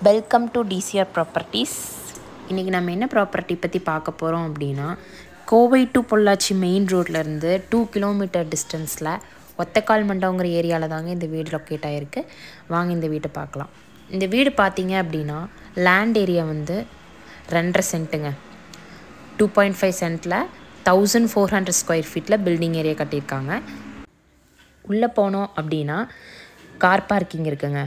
Welcome to TCR properties. இன்றைக்கி நம்ம என்ன ப்ராப்பர்ட்டி பற்றி பார்க்க போகிறோம் அப்படின்னா, கோவை டு பொள்ளாச்சி மெயின் ரோட்லேருந்து 2 கிலோமீட்டர் டிஸ்டன்ஸில் ஒத்தக்கால் மண்டபங்கிற ஏரியாவில் தாங்க இந்த வீடு லொக்கேட் ஆகிருக்கு. வாங்க இந்த வீட்டை பார்க்கலாம். இந்த வீடு பார்த்தீங்க அப்படின்னா லேண்ட் ஏரியா வந்து 2.5 சென்ட்டுங்க. 2.5 சென்ட்டில் 1400 ஸ்கொயர் ஃபீட்டில் பில்டிங் ஏரியா கட்டியிருக்காங்க. உள்ளே போனோம் அப்படின்னா கார் பார்க்கிங் இருக்குங்க.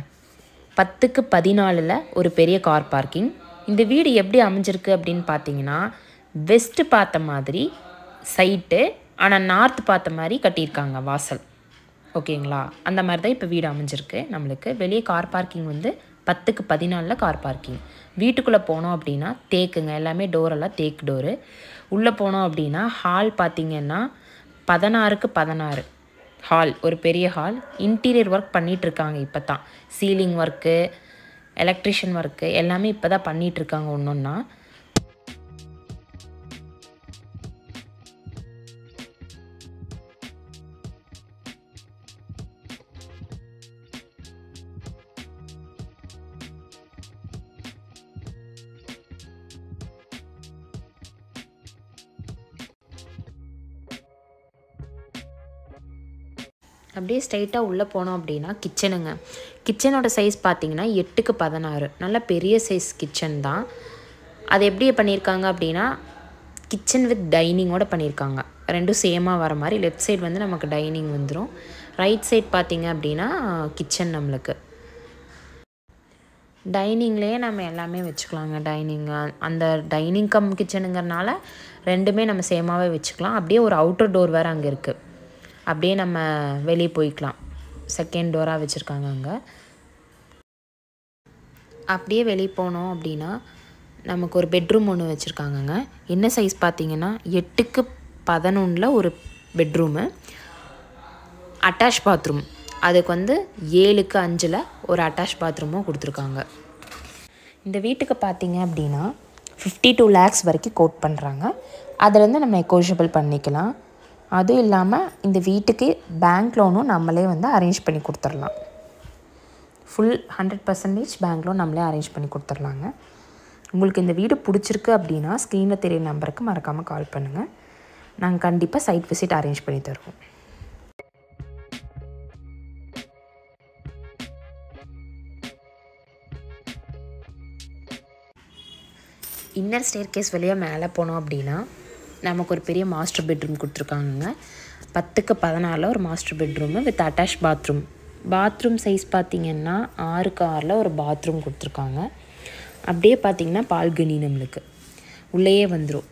10க்கு 14 ஒரு பெரிய கார் பார்க்கிங். இந்த வீடு எப்படி அமைஞ்சிருக்கு அப்படின்னு பார்த்தீங்கன்னா, வெஸ்ட்டு பார்த்த மாதிரி சைட்டு, ஆனால் நார்த் பார்த்த மாதிரி கட்டியிருக்காங்க வாசல். ஓகேங்களா? அந்த மாதிரி தான் இப்போ வீடு அமைஞ்சிருக்கு நம்மளுக்கு. வெளியே கார் பார்க்கிங் வந்து 10க்கு 14 கார் பார்க்கிங். வீட்டுக்குள்ளே போனோம் அப்படின்னா தேக்குங்க, எல்லாமே டோரெல்லாம் தேக்கு டோரு. உள்ளே போனோம் அப்படின்னா ஹால் பார்த்திங்கன்னா 16க்கு 16 ஹால், ஒரு பெரிய ஹால். இன்டீரியர் ஒர்க் பண்ணிகிட்ருக்காங்க இப்போ தான். சீலிங் ஒர்க்கு, எலக்ட்ரிஷியன் ஒர்க்கு எல்லாமே இப்போ தான் பண்ணிகிட்ருக்காங்க ஒன்று ஒன்றா. அப்படியே ஸ்ட்ரைட்டாக உள்ளே போனோம் அப்படின்னா கிச்சனுங்க. கிச்சனோட சைஸ் பார்த்திங்கன்னா 8க்கு 16, நல்ல பெரிய சைஸ் கிச்சன் தான். அது எப்படி பண்ணியிருக்காங்க அப்படின்னா கிச்சன் வித் டைனிங்கோடு பண்ணியிருக்காங்க. ரெண்டும் சேமாக வர மாதிரி. லெஃப்ட் சைடு வந்து நமக்கு டைனிங் வந்துடும், ரைட் சைட் பார்த்திங்க அப்படின்னா கிச்சன். நம்மளுக்கு டைனிங்லேயே நம்ம எல்லாமே வச்சுக்கலாங்க. அந்த டைனிங் கம் கிச்சனுங்கிறனால ரெண்டுமே நம்ம சேமாகவே வச்சுக்கலாம். அப்படியே ஒரு அவுட்டர் டோர் வேறு அங்கே இருக்குது. அப்படியே நம்ம வெளியே போய்க்கலாம். செகண்ட் டோராக வச்சுருக்காங்க அங்கே. அப்படியே வெளியே போனோம் அப்படின்னா நமக்கு ஒரு பெட்ரூம் ஒன்று வச்சுருக்காங்கங்க. என்ன சைஸ் பார்த்திங்கன்னா 8க்கு 11 ஒரு பெட்ரூமு, அட்டாச் பாத்ரூம். அதுக்கு வந்து 7க்கு 5 ஒரு அட்டாச் பாத்ரூமும் கொடுத்துருக்காங்க. இந்த வீட்டுக்கு பார்த்திங்க அப்படின்னா 52 lakhs வரைக்கும் கோட் பண்ணுறாங்க. அதிலேருந்து நம்ம நெகோஷியபிள் பண்ணிக்கலாம். அதுவும் இல்லாமல் இந்த வீட்டுக்கு பேங்க் லோனும் நம்மளே வந்து அரேஞ்ச் பண்ணி கொடுத்துடலாம். ஃபுல் 100% பேங்க் லோன் நம்மளே அரேஞ்ச் பண்ணி கொடுத்துர்லாங்க. உங்களுக்கு இந்த வீடு பிடிச்சிருக்கு அப்படின்னா ஸ்க்ரீனில் தெரிய நம்பருக்கு மறக்காமல் கால் பண்ணுங்கள். நாங்கள் கண்டிப்பாக சைட் விசிட் அரேஞ்ச் பண்ணி தருவோம். இன்னர் ஸ்டேர்கேஸ் வழியாக மேலே போனோம் அப்படின்னா நமக்கு ஒரு பெரிய மாஸ்டர் பெட்ரூம் கொடுத்துருக்காங்க. 10க்கு 14 ஒரு master bedroom with attach bathroom. Bathroom size பார்த்திங்கன்னா 6க்கு 6 ஒரு பாத்ரூம் கொடுத்துருக்காங்க. அப்படியே பார்த்திங்கன்னா பால்கனி நம்மளுக்கு உள்ளேயே வந்துடும்.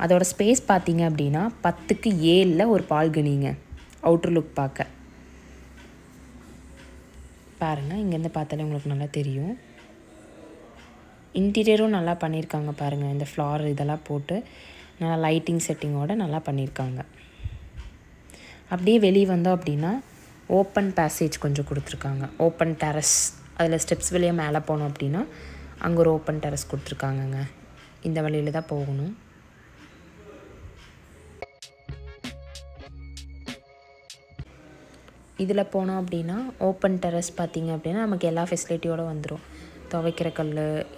அதோடய ஸ்பேஸ் பார்த்திங்க அப்படின்னா 10க்கு 7 ஒரு பால்கனிங்க. அவுட்டர் லுக் பார்க்க பாருங்கள், இங்கேருந்து பார்த்தாலே உங்களுக்கு நல்லா தெரியும். இன்டீரியரும் நல்லா பண்ணியிருக்காங்க பாருங்கள். இந்த ஃப்ளார் இதெல்லாம் போட்டு நல்லா லைட்டிங் செட்டிங்கோடு நல்லா பண்ணியிருக்காங்க. அப்படியே வெளியே வந்தோம் அப்படின்னா ஓப்பன் பேசேஜ் கொஞ்சம் கொடுத்துருக்காங்க. ஓப்பன் டெரஸ், அதில் ஸ்டெப்ஸ் வெளியே மேலே போனோம் அப்படின்னா அங்கே ஒரு ஓப்பன் டெரஸ் கொடுத்துருக்காங்கங்க. இந்த வழியில் தான் போகணும். இதில் போனோம் அப்படின்னா ஓப்பன் டெரஸ் பார்த்திங்க அப்படின்னா நமக்கு எல்லா ஃபெசிலிட்டியோடு வந்துடும். துவைக்கிற கல்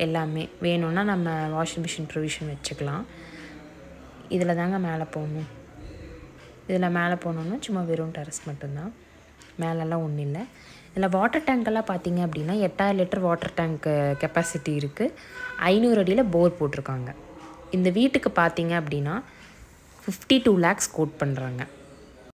எல்லாமே வேணும்னா நம்ம வாஷிங் மிஷின் ப்ரொவிஷன் வச்சுக்கலாம். இதில் தாங்க மேலே போகணும். இதில் மேலே போனோன்னா சும்மா வெறும் டெரஸ் மட்டும்தான், மேலெல்லாம் ஒன்றும் இல்லை. இதில் வாட்டர் டேங்க்கெல்லாம் பார்த்திங்க அப்படின்னா 8000 லிட்டர் வாட்டர் டேங்க்கு கெப்பாசிட்டி இருக்குது. 500 அடியில் போர் போட்டிருக்காங்க. இந்த வீட்டுக்கு பார்த்திங்க அப்படின்னா 52 lakhs கோட் பண்ணுறாங்க.